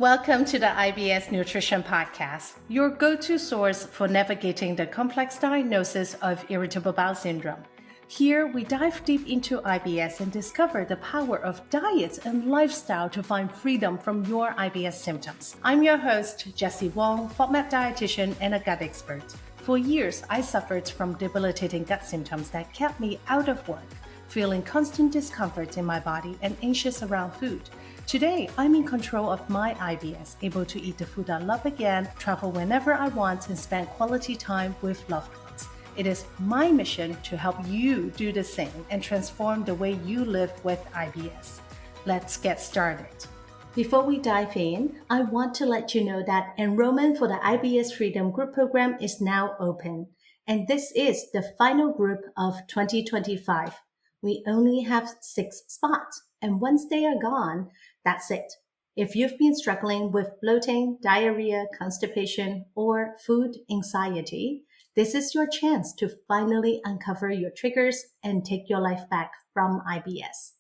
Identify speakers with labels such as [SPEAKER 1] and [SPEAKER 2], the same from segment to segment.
[SPEAKER 1] Welcome to the IBS Nutrition Podcast, your go-to source for navigating the complex diagnosis of irritable bowel syndrome. Here, we dive deep into IBS and discover the power of diet and lifestyle to find freedom from your IBS symptoms. I'm your host, Jessie Wong, FODMAP dietitian and a gut expert. For years, I suffered from debilitating gut symptoms that kept me out of work, feeling constant discomfort in my body and anxious around food. Today, I'm in control of my IBS, able to eat the food I love again, travel whenever I want, and spend quality time with loved ones. It is my mission to help you do the same and transform the way you live with IBS. Let's get started. Before we dive in, I want to let you know that enrollment for the IBS Freedom Group Program is now open, and this is the final group of 2025. We only have 6 spots, and once they are gone, that's it. If you've been struggling with bloating, diarrhea, constipation, or food anxiety, this is your chance to finally uncover your triggers and take your life back from IBS.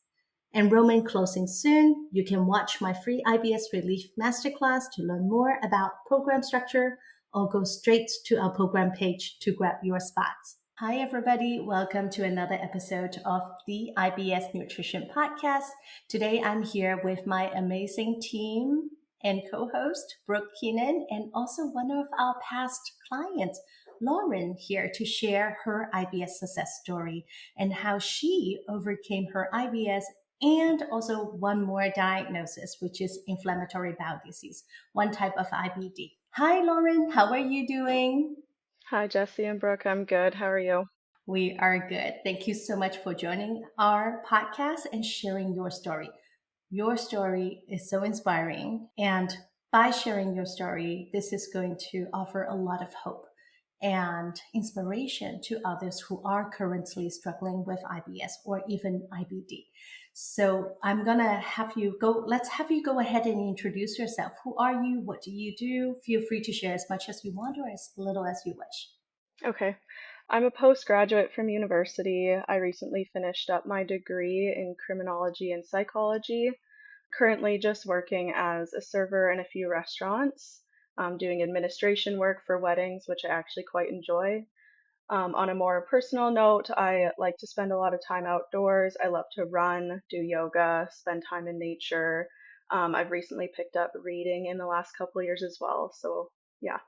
[SPEAKER 1] Enrollment closing soon. You can watch my free IBS Relief Masterclass to learn more about program structure, or go straight to our program page to grab your spots. Hi, everybody. Welcome to another episode of the IBS Nutrition Podcast. Today, I'm here with my amazing team and co-host, Brooke Keenan, and also one of our past clients, Lauren, here to share her IBS success story and how she overcame her IBS and also one more diagnosis, which is inflammatory bowel disease, one type of IBD. Hi, Lauren. How are you doing?
[SPEAKER 2] Hi, Jessie and Brooke. I'm good. How are you?
[SPEAKER 1] We are good. Thank you so much for joining our podcast and sharing your story. Your story is so inspiring. And by sharing your story, this is going to offer a lot of hope and inspiration to others who are currently struggling with IBS or even IBD. So I'm going to let's have you go ahead and introduce yourself. Who are you? What do you do? Feel free to share as much as you want or as little as you wish.
[SPEAKER 2] Okay. I'm a postgraduate from university. I recently finished up my degree in criminology and psychology. Currently just working as a server in a few restaurants, doing administration work for weddings, which I actually quite enjoy. On a more personal note, I like to spend a lot of time outdoors. I love to run, do yoga, spend time in nature. I've recently picked up reading in the last couple of years as well. So yeah.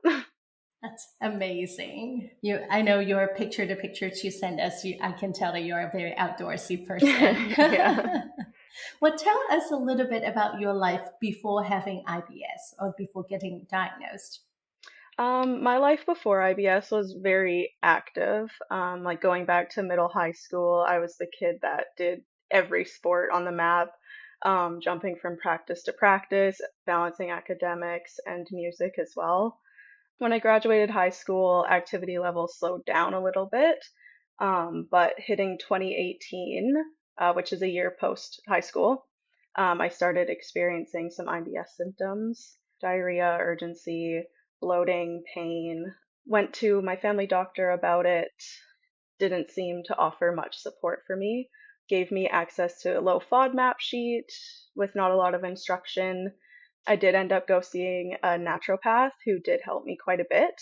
[SPEAKER 1] That's amazing. I know your the pictures you send us, I can tell that you're a very outdoorsy person.
[SPEAKER 2] Yeah.
[SPEAKER 1] Well, tell us a little bit about your life before having IBS or before getting diagnosed.
[SPEAKER 2] My life before IBS was very active. Like going back to middle high school, I was the kid that did every sport on the map, jumping from practice to practice, balancing academics and music as well. When I graduated high school, activity levels slowed down a little bit, but hitting 2018, which is a year post high school, I started experiencing some IBS symptoms, diarrhea, urgency, bloating, pain. Went to my family doctor about it, didn't seem to offer much support for me, gave me access to a low FODMAP sheet with not a lot of instruction. I did end up go seeing a naturopath who did help me quite a bit.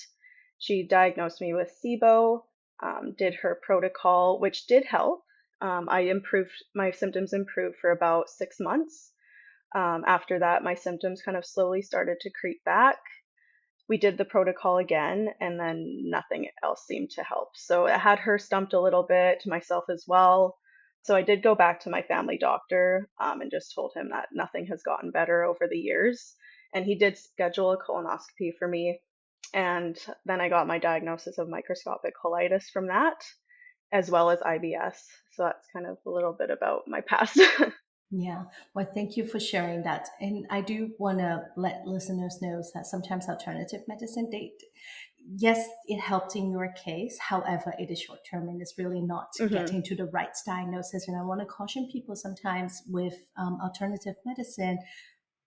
[SPEAKER 2] She diagnosed me with SIBO, did her protocol, which did help. My symptoms improved for about 6 months. After that, my symptoms kind of slowly started to creep back. We did the protocol again, and then nothing else seemed to help. So it had her stumped a little bit, myself as well. So I did go back to my family doctor and just told him that nothing has gotten better over the years. And he did schedule a colonoscopy for me. And then I got my diagnosis of microscopic colitis from that, as well as IBS. So that's kind of a little bit about my past.
[SPEAKER 1] Yeah. Well, thank you for sharing that. And I do want to let listeners know that sometimes alternative medicine, yes, it helped in your case. However, it is short term and it's really not getting to the right diagnosis. And I want to caution people sometimes with alternative medicine,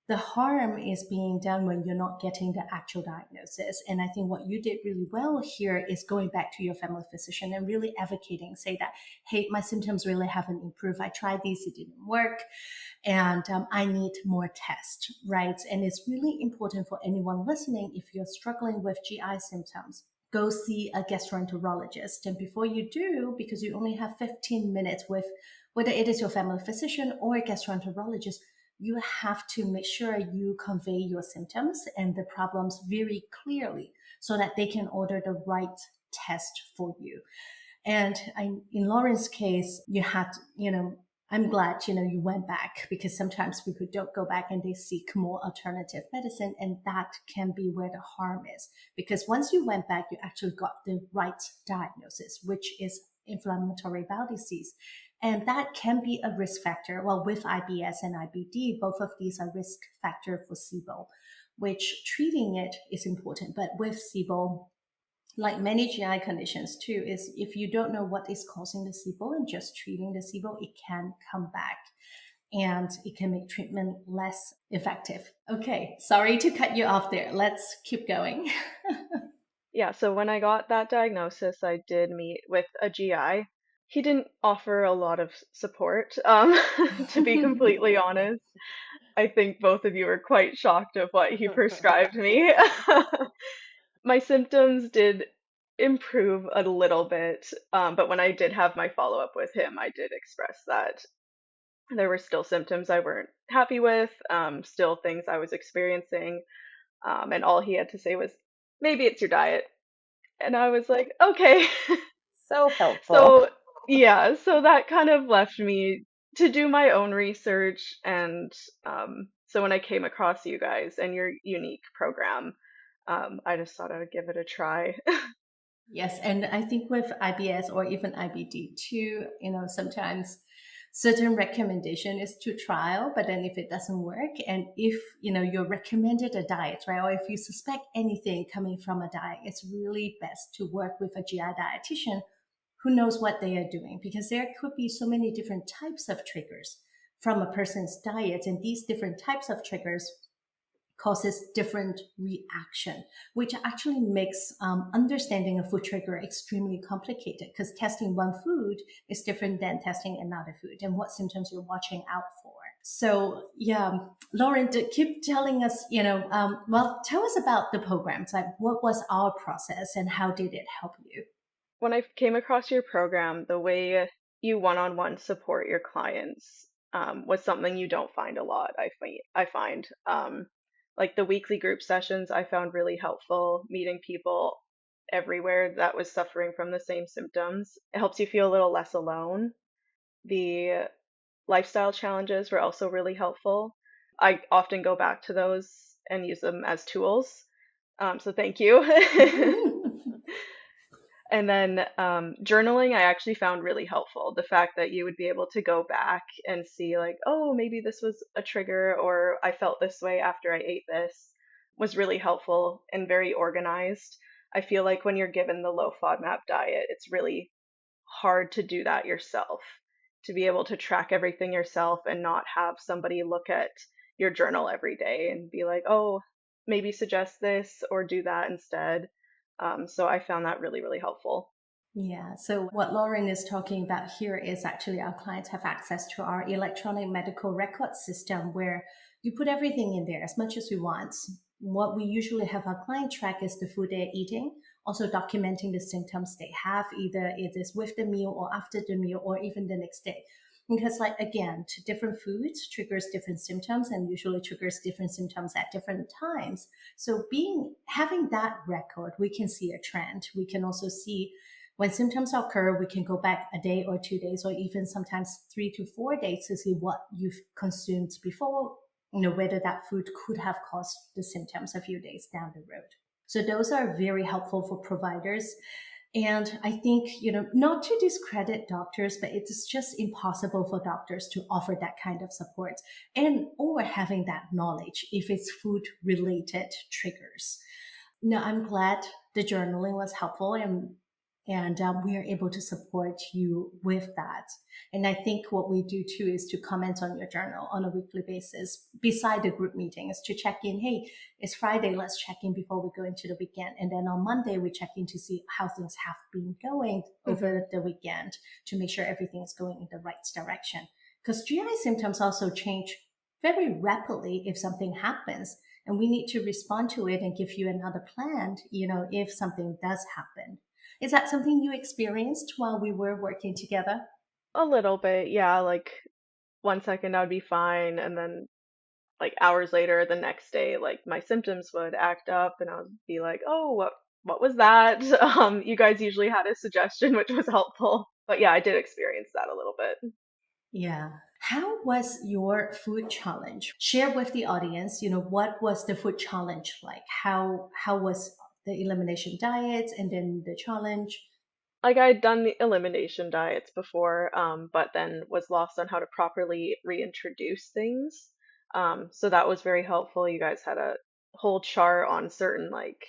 [SPEAKER 1] the harm is being done when you're not getting the actual diagnosis. And I think what you did really well here is going back to your family physician and really advocating, say that, hey, my symptoms really haven't improved. I tried these, it didn't work. and I need more tests, right? And it's really important for anyone listening, if you're struggling with GI symptoms, go see a gastroenterologist. And before you do, because you only have 15 minutes with whether it is your family physician or a gastroenterologist, you have to make sure you convey your symptoms and the problems very clearly so that they can order the right test for you. And in Lauren's case, you had, I'm glad, you went back, because sometimes people don't go back and they seek more alternative medicine. And that can be where the harm is, because once you went back, you actually got the right diagnosis, which is inflammatory bowel disease. And that can be a risk factor. Well, with IBS and IBD, both of these are risk factor for SIBO, which treating it is important. But with SIBO, like many GI conditions too, is if you don't know what is causing the SIBO and just treating the SIBO, it can come back and it can make treatment less effective. Okay, sorry to cut you off there. Let's keep going.
[SPEAKER 2] Yeah, so when I got that diagnosis, I did meet with a GI. He didn't offer a lot of support, to be completely honest. I think both of you were quite shocked of what he prescribed me. My symptoms did improve a little bit, but when I did have my follow-up with him, I did express that there were still symptoms I weren't happy with, still things I was experiencing, and all he had to say was, maybe it's your diet. And I was like, okay.
[SPEAKER 3] So helpful.
[SPEAKER 2] So, yeah, so that kind of left me to do my own research. And so when I came across you guys and your unique program, I just thought I would give it a try.
[SPEAKER 1] Yes, and I think with IBS or even IBD too, sometimes certain recommendation is to trial, but then if it doesn't work, and if you're recommended a diet, right, or if you suspect anything coming from a diet, it's really best to work with a GI dietitian who knows what they are doing, because there could be so many different types of triggers from a person's diet, and these different types of triggers causes different reaction, which actually makes understanding a food trigger extremely complicated, because testing one food is different than testing another food and what symptoms you're watching out for. So yeah, Lauren, keep telling us, well, tell us about the programs. Like, what was our process and how did it help you?
[SPEAKER 2] When I came across your program, the way you one-on-one support your clients was something you don't find a lot, I find. Like the weekly group sessions, I found really helpful, meeting people everywhere that was suffering from the same symptoms. It helps you feel a little less alone. The lifestyle challenges were also really helpful. I often go back to those and use them as tools. So thank you. And then journaling, I actually found really helpful. The fact that you would be able to go back and see, like, oh, maybe this was a trigger, or I felt this way after I ate this, was really helpful and very organized. I feel like when you're given the low FODMAP diet, it's really hard to do that yourself, to be able to track everything yourself and not have somebody look at your journal every day and be like, oh, maybe suggest this or do that instead. So I found that really, really helpful.
[SPEAKER 1] Yeah. So what Lauren is talking about here is actually our clients have access to our electronic medical record system, where you put everything in there as much as you want. What we usually have our client track is the food they're eating, also documenting the symptoms they have, either it is with the meal or after the meal or even the next day. Because, like, again, different foods triggers different symptoms and usually triggers different symptoms at different times. So having that record, we can see a trend. We can also see when symptoms occur, we can go back a day or 2 days, or even sometimes 3 to 4 days to see what you've consumed before, whether that food could have caused the symptoms a few days down the road. So those are very helpful for providers. And I think, not to discredit doctors, but it's just impossible for doctors to offer that kind of support or having that knowledge if it's food related triggers. Now, I'm glad the journaling was helpful, and we are able to support you with that. And I think what we do too is to comment on your journal on a weekly basis beside the group meetings, to check in. Hey, it's Friday, let's check in before we go into the weekend. And then on Monday, we check in to see how things have been going over the weekend, to make sure everything is going in the right direction. because GI symptoms also change very rapidly if something happens, and we need to respond to it and give you another plan, if something does happen. Is that something you experienced while we were working together?
[SPEAKER 2] A little bit, yeah. Like 1 second I'd be fine, and then like hours later, the next day, like my symptoms would act up, and I would be like, "Oh, what was that?" You guys usually had a suggestion, which was helpful. But yeah, I did experience that a little bit.
[SPEAKER 1] Yeah. How was your food challenge? Share with the audience, what was the food challenge like? How was the elimination diets and then the challenge?
[SPEAKER 2] Like I'd done the elimination diets before, but then was lost on how to properly reintroduce things. So that was very helpful. You guys had a whole chart on certain like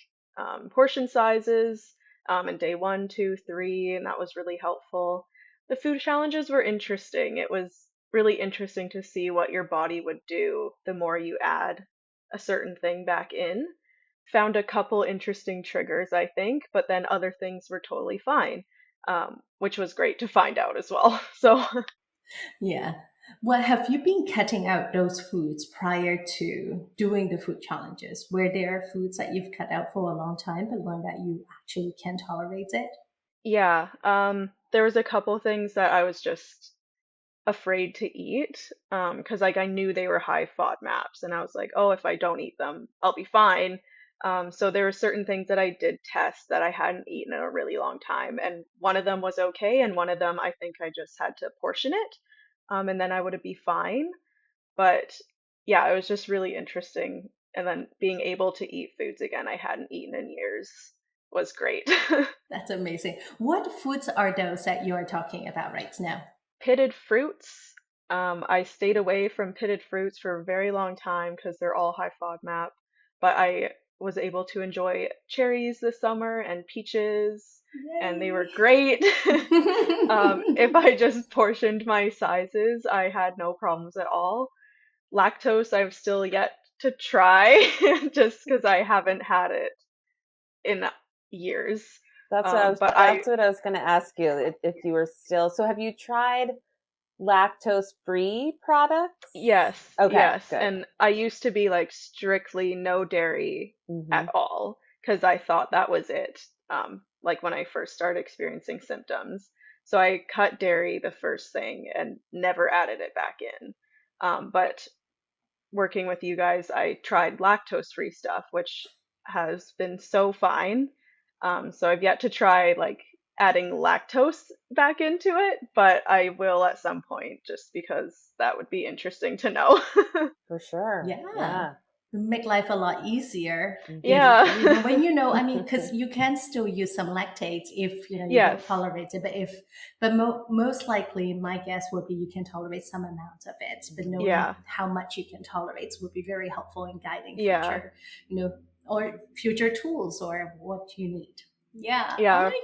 [SPEAKER 2] portion sizes, and day 1, 2, 3, and that was really helpful. The food challenges were interesting. It was really interesting to see what your body would do the more you add a certain thing back in. Found a couple interesting triggers, I think, but then other things were totally fine, which was great to find out as well. So,
[SPEAKER 1] Yeah. Well, have you been cutting out those foods prior to doing the food challenges? Were there foods that you've cut out for a long time, but learned that you actually can tolerate it?
[SPEAKER 2] yeah, there was a couple things that I was just afraid to eat, because like I knew they were high FODMAPs, and I was like, oh, if I don't eat them, I'll be fine. So there were certain things that I did test that I hadn't eaten in a really long time, and one of them was okay, and one of them I think I just had to portion it, and then I would be fine. But yeah, it was just really interesting, and then being able to eat foods again I hadn't eaten in years was great.
[SPEAKER 1] That's amazing. What foods are those that you are talking about right now?
[SPEAKER 2] Pitted fruits. I stayed away from pitted fruits for a very long time because they're all high FODMAP, but I was able to enjoy cherries this summer and peaches, and they were
[SPEAKER 1] Yay!
[SPEAKER 2] great. If I just portioned my sizes, I had no problems at all. Lactose, I've still yet to try just because I haven't had it in years. But
[SPEAKER 3] That's what I was going to ask you if you were still. So have you tried lactose-free products?
[SPEAKER 2] Yes,
[SPEAKER 3] Okay,
[SPEAKER 2] yes.
[SPEAKER 3] good.
[SPEAKER 2] And I used to be like strictly no dairy
[SPEAKER 3] Mm-hmm.
[SPEAKER 2] at all because I thought that was it. Like when I first started experiencing symptoms. So I cut dairy the first thing and never added it back in. But working with you guys, I tried lactose-free stuff, which has been so fine. So I've yet to try like adding lactose back into it, but I will at some point just because that would be interesting to know.
[SPEAKER 3] For sure.
[SPEAKER 1] Yeah. Make life a lot easier if
[SPEAKER 2] Yeah.
[SPEAKER 1] I mean, because you can still use some lactates if you don't
[SPEAKER 2] Yes.
[SPEAKER 1] tolerate it, but most likely my guess would be you can tolerate some amount of it, but knowing
[SPEAKER 2] Yeah.
[SPEAKER 1] how much you can tolerate would be very helpful in guiding
[SPEAKER 2] Yeah.
[SPEAKER 1] future or future tools or what you need. Yeah. Oh
[SPEAKER 2] Yeah.
[SPEAKER 1] my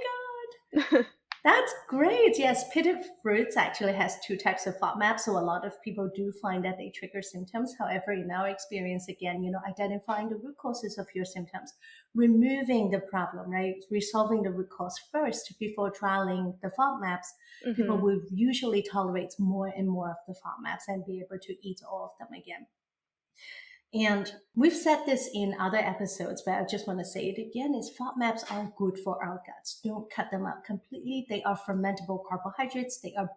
[SPEAKER 1] God. That's great. Yes, pitted fruits actually has two types of FODMAP, so a lot of people do find that they trigger symptoms. However, in our experience, again, identifying the root causes of your symptoms, removing the problem, right, resolving the root cause first before trialing the FODMAPs, people will usually tolerate more and more of the FODMAPs and be able to eat all of them again. And we've said this in other episodes, but I just want to say it again, is FODMAPs are good for our guts. Don't cut them out completely. They are fermentable carbohydrates. They are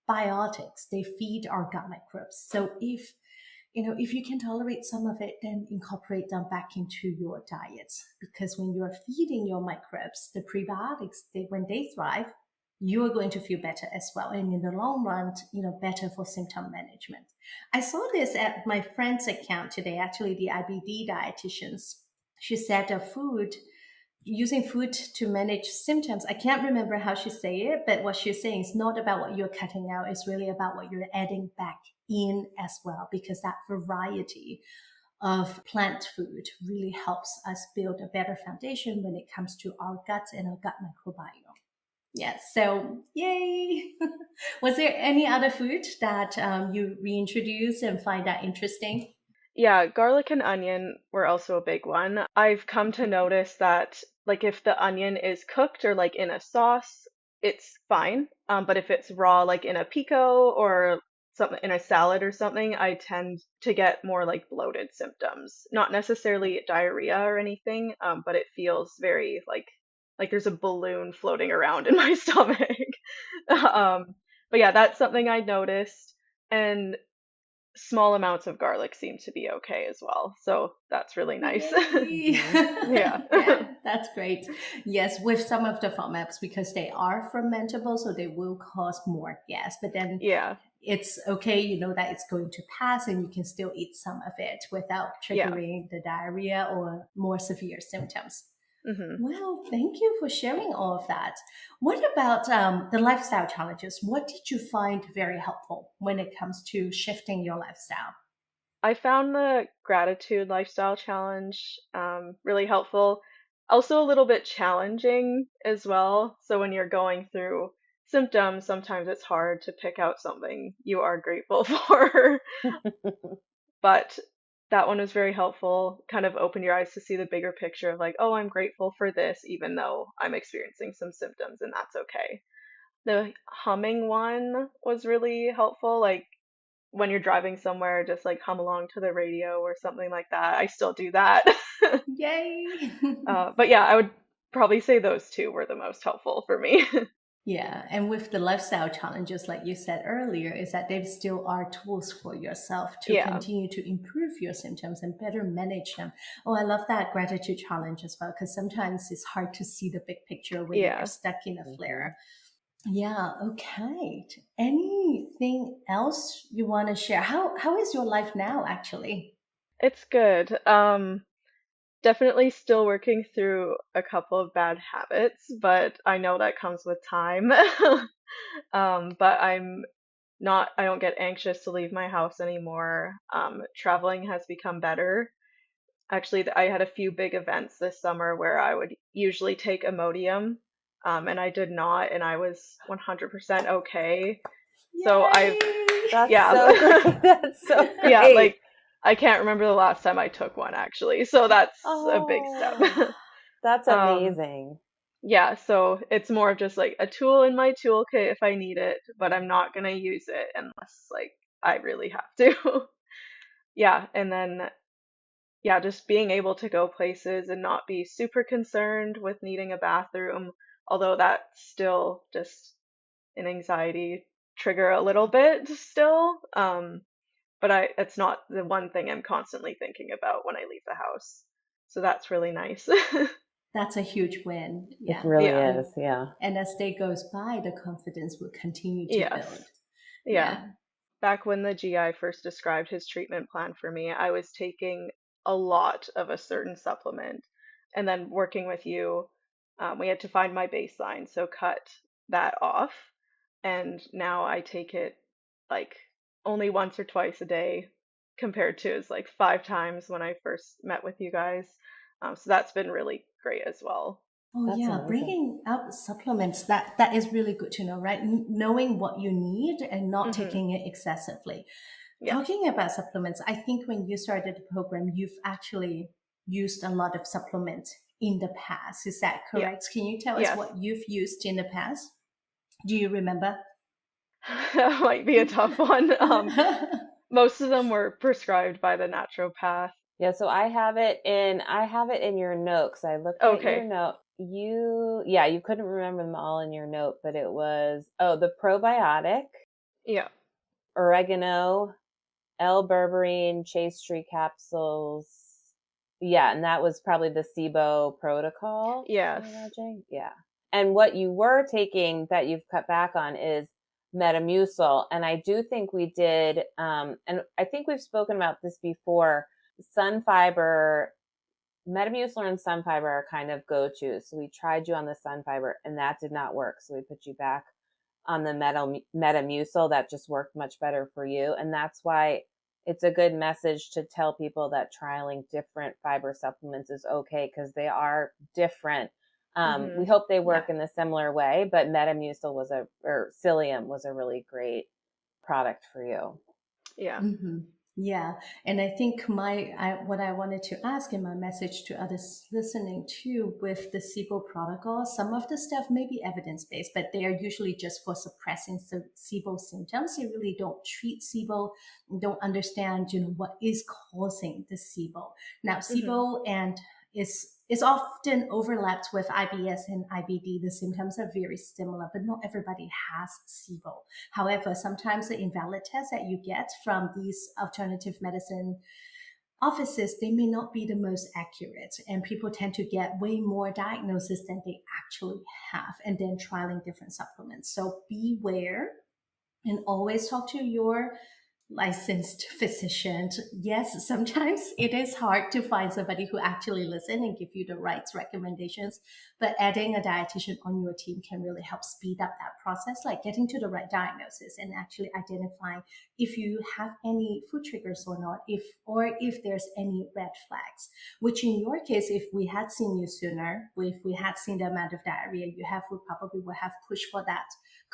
[SPEAKER 1] prebiotics. They feed our gut microbes. So if you can tolerate some of it, then incorporate them back into your diets. Because when you're feeding your microbes, the prebiotics, when they thrive, you are going to feel better as well. And in the long run, better for symptom management. I saw this at my friend's account today, actually the IBD dietitians. She said using food to manage symptoms. I can't remember how she said it, but what she's saying is not about what you're cutting out. It's really about what you're adding back in as well, because that variety of plant food really helps us build a better foundation when it comes to our guts and our gut microbiome. Yes, so yay! Was there any other food that you reintroduced and find that interesting?
[SPEAKER 2] Yeah, garlic and onion were also a big one. I've come to notice that like if the onion is cooked or like in a sauce, it's fine. But if it's raw, like in a pico or something in a salad or something, I tend to get more like bloated symptoms. Not necessarily diarrhea or anything, but it feels very like there's a balloon floating around in my stomach. um, but yeah, that's something I noticed, and small amounts of garlic seem to be okay as well. So that's really nice.
[SPEAKER 1] Yay!
[SPEAKER 2] Yeah.
[SPEAKER 1] Yeah, that's great. Yes, with some of the FODMAPs, because they are fermentable, so they will cause more gas. But then
[SPEAKER 2] Yeah.
[SPEAKER 1] it's okay, you know that it's going to pass and you can still eat some of it without
[SPEAKER 2] Yeah.
[SPEAKER 1] triggering the diarrhea or more severe symptoms.
[SPEAKER 2] Hmm.
[SPEAKER 1] Well, thank you for sharing all of that. What about the lifestyle challenges? What did you find very helpful when it comes to shifting your lifestyle?
[SPEAKER 2] I found the gratitude lifestyle challenge really helpful. Also, a little bit challenging as well. So, when you're going through symptoms, sometimes it's hard to pick out something you are grateful for. But that one was very helpful. Kind of open your eyes to see the bigger picture of like, oh, I'm grateful for this, even though I'm experiencing some symptoms, and that's okay. The humming one was really helpful. Like, when you're driving somewhere, just like hum along to the radio or something like that. I still do that.
[SPEAKER 1] Yay!
[SPEAKER 2] But yeah, I would probably say those two were the most helpful for me.
[SPEAKER 1] Yeah, and with the lifestyle challenges, like you said earlier, is that they still are tools for yourself to
[SPEAKER 2] Yeah.
[SPEAKER 1] continue to improve your symptoms and better manage them. Oh, I love that gratitude challenge as well, because sometimes it's hard to see the big picture when you're
[SPEAKER 2] Yeah.
[SPEAKER 1] stuck in a flare. Yeah, okay. Anything else you want to share? How is your life now, actually?
[SPEAKER 2] It's good. Definitely still working through a couple of bad habits, but I know that comes with time. But I don't get anxious to leave my house anymore. Traveling has become better. Actually, I had a few big events this summer where I would usually take Imodium, and I did not, and I was 100% okay. So
[SPEAKER 1] Yay!
[SPEAKER 3] That's
[SPEAKER 2] yeah,
[SPEAKER 3] so great. That's so
[SPEAKER 2] yeah,
[SPEAKER 3] great.
[SPEAKER 2] like I can't remember the last time I took one actually, so that's a big step.
[SPEAKER 3] Oh, that's
[SPEAKER 2] Um,
[SPEAKER 3] amazing.
[SPEAKER 2] yeah, so it's more of just like a tool in my toolkit if I need it, but I'm not gonna use it unless like I really have to. Yeah, and then yeah, just being able to go places and not be super concerned with needing a bathroom, although that's still just an anxiety trigger a little bit still. But it's not the one thing I'm constantly thinking about when I leave the house. So that's really nice.
[SPEAKER 1] That's a huge win.
[SPEAKER 3] It
[SPEAKER 1] Yeah.
[SPEAKER 3] really
[SPEAKER 2] Yeah,
[SPEAKER 3] is. Yeah.
[SPEAKER 1] And as day goes by, the confidence will continue to
[SPEAKER 2] yes,
[SPEAKER 1] build.
[SPEAKER 2] yeah.
[SPEAKER 1] Yeah.
[SPEAKER 2] Back when the GI first described his treatment plan for me, I was taking a lot of a certain supplement. And then working with you, we had to find my baseline, so cut that off. And now I take it like only once or twice a day compared to as like 5 times when I first met with you guys. So that's been really great as well.
[SPEAKER 1] Oh
[SPEAKER 3] That's
[SPEAKER 1] yeah,
[SPEAKER 3] amazing.
[SPEAKER 1] bringing up supplements, that is really good to know, right? Knowing what you need and not
[SPEAKER 2] Hmm.
[SPEAKER 1] taking it excessively.
[SPEAKER 2] Yeah.
[SPEAKER 1] Talking about supplements, I think when you started the program, you've actually used a lot of supplements in the past. Is that
[SPEAKER 2] Yeah.
[SPEAKER 1] correct? Can you tell us
[SPEAKER 2] Yes.
[SPEAKER 1] what you've used in the past? Do you remember?
[SPEAKER 2] That might be a tough one. Most of them were prescribed by the naturopath.
[SPEAKER 3] Yeah, so I have it in your note because I looked at your
[SPEAKER 2] Okay.
[SPEAKER 3] note. You couldn't remember them all in your note, but it was, the probiotic,
[SPEAKER 2] Yeah.
[SPEAKER 3] oregano, L-berberine, chase tree capsules. Yeah, and that was probably the SIBO protocol,
[SPEAKER 2] Yes.
[SPEAKER 3] I'm imagining. Yeah. And what you were taking that you've cut back on is Metamucil. And I do think we did, and I think we've spoken about this before, sun fiber, Metamucil and sun fiber are kind of go-to. So we tried you on the sun fiber and that did not work. So we put you back on the Metamucil. That just worked much better for you. And that's why it's a good message to tell people that trialing different fiber supplements is okay because they are different. We
[SPEAKER 2] Hmm.
[SPEAKER 3] hope they work
[SPEAKER 1] Yeah.
[SPEAKER 3] in a similar way, but Metamucil or Psyllium was a really great product for you.
[SPEAKER 2] Yeah.
[SPEAKER 1] Hmm. Yeah, and I think what I wanted to ask in my message to others listening too with the SIBO protocol, some of the stuff may be evidence-based, but they are usually just for suppressing SIBO symptoms. They really don't treat SIBO, don't understand, what is causing the SIBO. Now,
[SPEAKER 2] Hmm.
[SPEAKER 1] SIBO and is often overlapped with IBS and IBD. The symptoms are very similar, but not everybody has SIBO. However, sometimes the invalid tests that you get from these alternative medicine offices, they may not be the most accurate, and people tend to get way more diagnosis than they actually have, and then trialing different supplements. So beware and always talk to your licensed physician. Yes, sometimes it is hard to find somebody who actually listen and give you the right recommendations, but adding a dietitian on your team can really help speed up that process, like getting to the right diagnosis and actually identifying if you have any food triggers or not, if there's any red flags, which in your case, if we had seen you sooner, if we had seen the amount of diarrhea you have, we probably would have pushed for that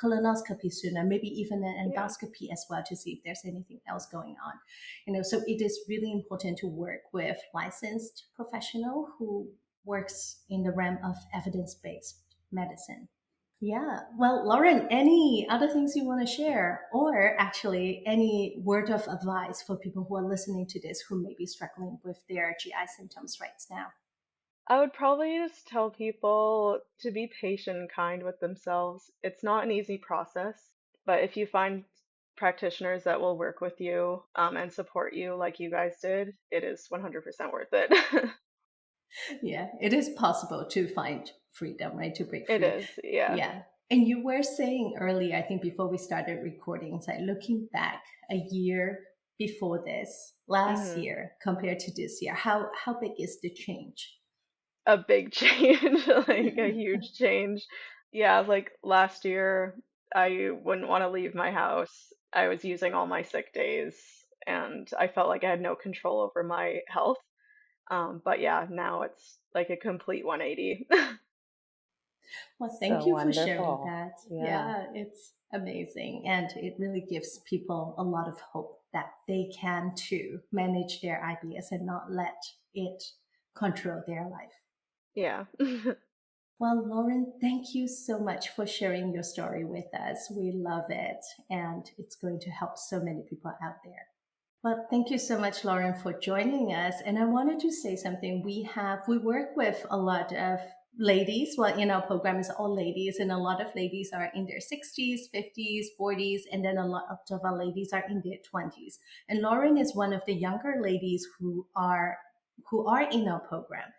[SPEAKER 1] colonoscopy sooner, maybe even an
[SPEAKER 2] Yeah.
[SPEAKER 1] endoscopy as well to see if there's anything else going on. So it is really important to work with licensed professional who works in the realm of evidence-based medicine. Yeah. Well, Lauren, any other things you want to share, or actually any word of advice for people who are listening to this who may be struggling with their GI symptoms right now?
[SPEAKER 2] I would probably just tell people to be patient and kind with themselves. It's not an easy process, but if you find practitioners that will work with you and support you like you guys did, it is 100% worth it.
[SPEAKER 1] Yeah, it is possible to find freedom, right? To break
[SPEAKER 2] It
[SPEAKER 1] free.
[SPEAKER 2] is, yeah.
[SPEAKER 1] Yeah. And you were saying earlier, I think before we started recording, it's like looking back a year before this, last
[SPEAKER 2] Hmm.
[SPEAKER 1] year compared to this year, how big is the change?
[SPEAKER 2] A big change, like a huge change. Yeah, like last year, I wouldn't want to leave my house. I was using all my sick days, and I felt like I had no control over my health. But yeah, now it's like a complete 180.
[SPEAKER 1] Well, thank
[SPEAKER 3] So
[SPEAKER 1] you for sharing
[SPEAKER 3] wonderful.
[SPEAKER 1] that.
[SPEAKER 3] Yeah.
[SPEAKER 1] Yeah, it's amazing. And it really gives people a lot of hope that they can too manage their IBS and not let it control their life.
[SPEAKER 2] Yeah.
[SPEAKER 1] Well, Lauren, thank you so much for sharing your story with us. We love it, and it's going to help so many people out there. Well, thank you so much, Lauren, for joining us. And I wanted to say something. We work with a lot of ladies. Well, in our program is all ladies, and a lot of ladies are in their 60s, 50s, 40s, and then a lot of our ladies are in their 20s. And Lauren is one of the younger ladies who are in our program.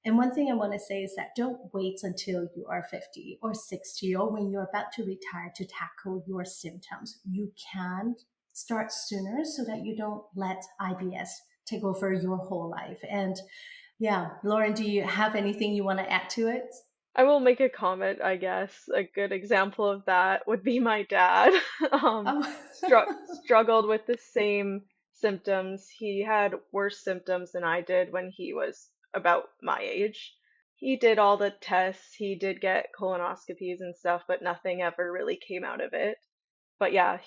[SPEAKER 1] And one thing I want to say is that don't wait until you are 50 or 60 or when you're about to retire to tackle your symptoms. You can start sooner so that you don't let IBS take over your whole life. And yeah, Lauren, do you have anything you want to add to it?
[SPEAKER 2] I will make a comment, I guess. A good example of that would be my dad. Um,
[SPEAKER 1] Oh,
[SPEAKER 2] struggled with the same symptoms. He had worse symptoms than I did when he was about my age. He did all the tests, he did get colonoscopies and stuff, but nothing ever really came out of it. But yeah,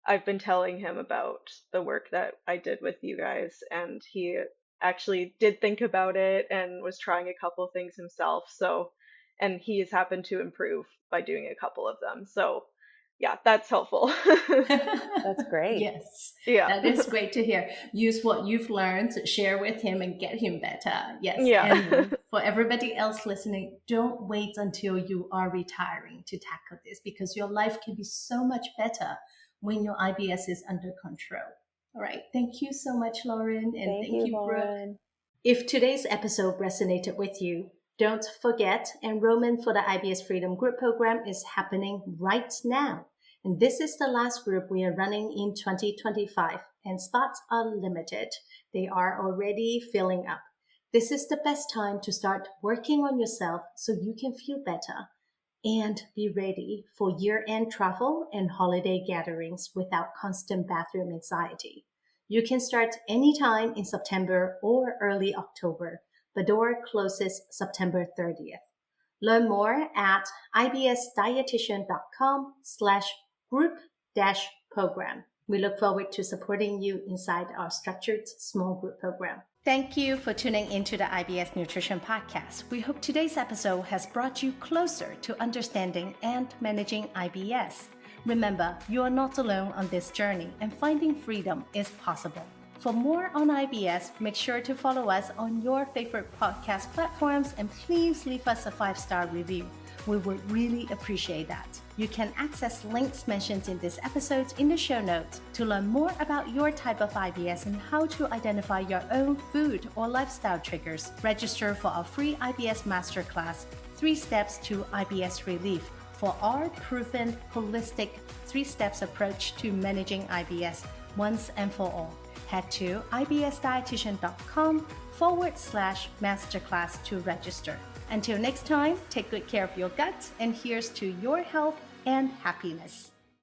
[SPEAKER 2] I've been telling him about the work that I did with you guys, and he actually did think about it and was trying a couple things himself. So, and he has happened to improve by doing a couple of them. So, yeah, that's helpful.
[SPEAKER 3] That's great.
[SPEAKER 1] yes,
[SPEAKER 2] Yeah.
[SPEAKER 1] that is great to hear. Use what you've learned, share with him, and get him better. Yes.
[SPEAKER 2] Yeah.
[SPEAKER 1] And for everybody else listening, don't wait until you are retiring to tackle this because your life can be so much better when your IBS is under control. All right. Thank you so much, Lauren. And
[SPEAKER 3] Thank
[SPEAKER 1] thank
[SPEAKER 3] you,
[SPEAKER 1] you, Brooke.
[SPEAKER 3] Lauren.
[SPEAKER 1] If today's episode resonated with you, don't forget enrollment for the IBS Freedom Group program is happening right now. And this is the last group we are running in 2025, and spots are limited. They are already filling up. This is the best time to start working on yourself so you can feel better and be ready for year-end travel and holiday gatherings without constant bathroom anxiety. You can start anytime in September or early October. The door closes September 30th. Learn more at ibsdietitian.com/group-program. We look forward to supporting you inside our structured small group program. Thank you for tuning into the IBS Nutrition Podcast. We hope today's episode has brought you closer to understanding and managing IBS. Remember, you are not alone on this journey, and finding freedom is possible. For more on IBS, make sure to follow us on your favorite podcast platforms and please leave us a 5-star review. We would really appreciate that. You can access links mentioned in this episode in the show notes to learn more about your type of IBS and how to identify your own food or lifestyle triggers. Register for our free IBS Masterclass, 3 Steps to IBS Relief, for our proven holistic 3-steps approach to managing IBS once and for all. Head to ibsdietitian.com/masterclass to register. Until next time, take good care of your gut, and here's to your health and happiness.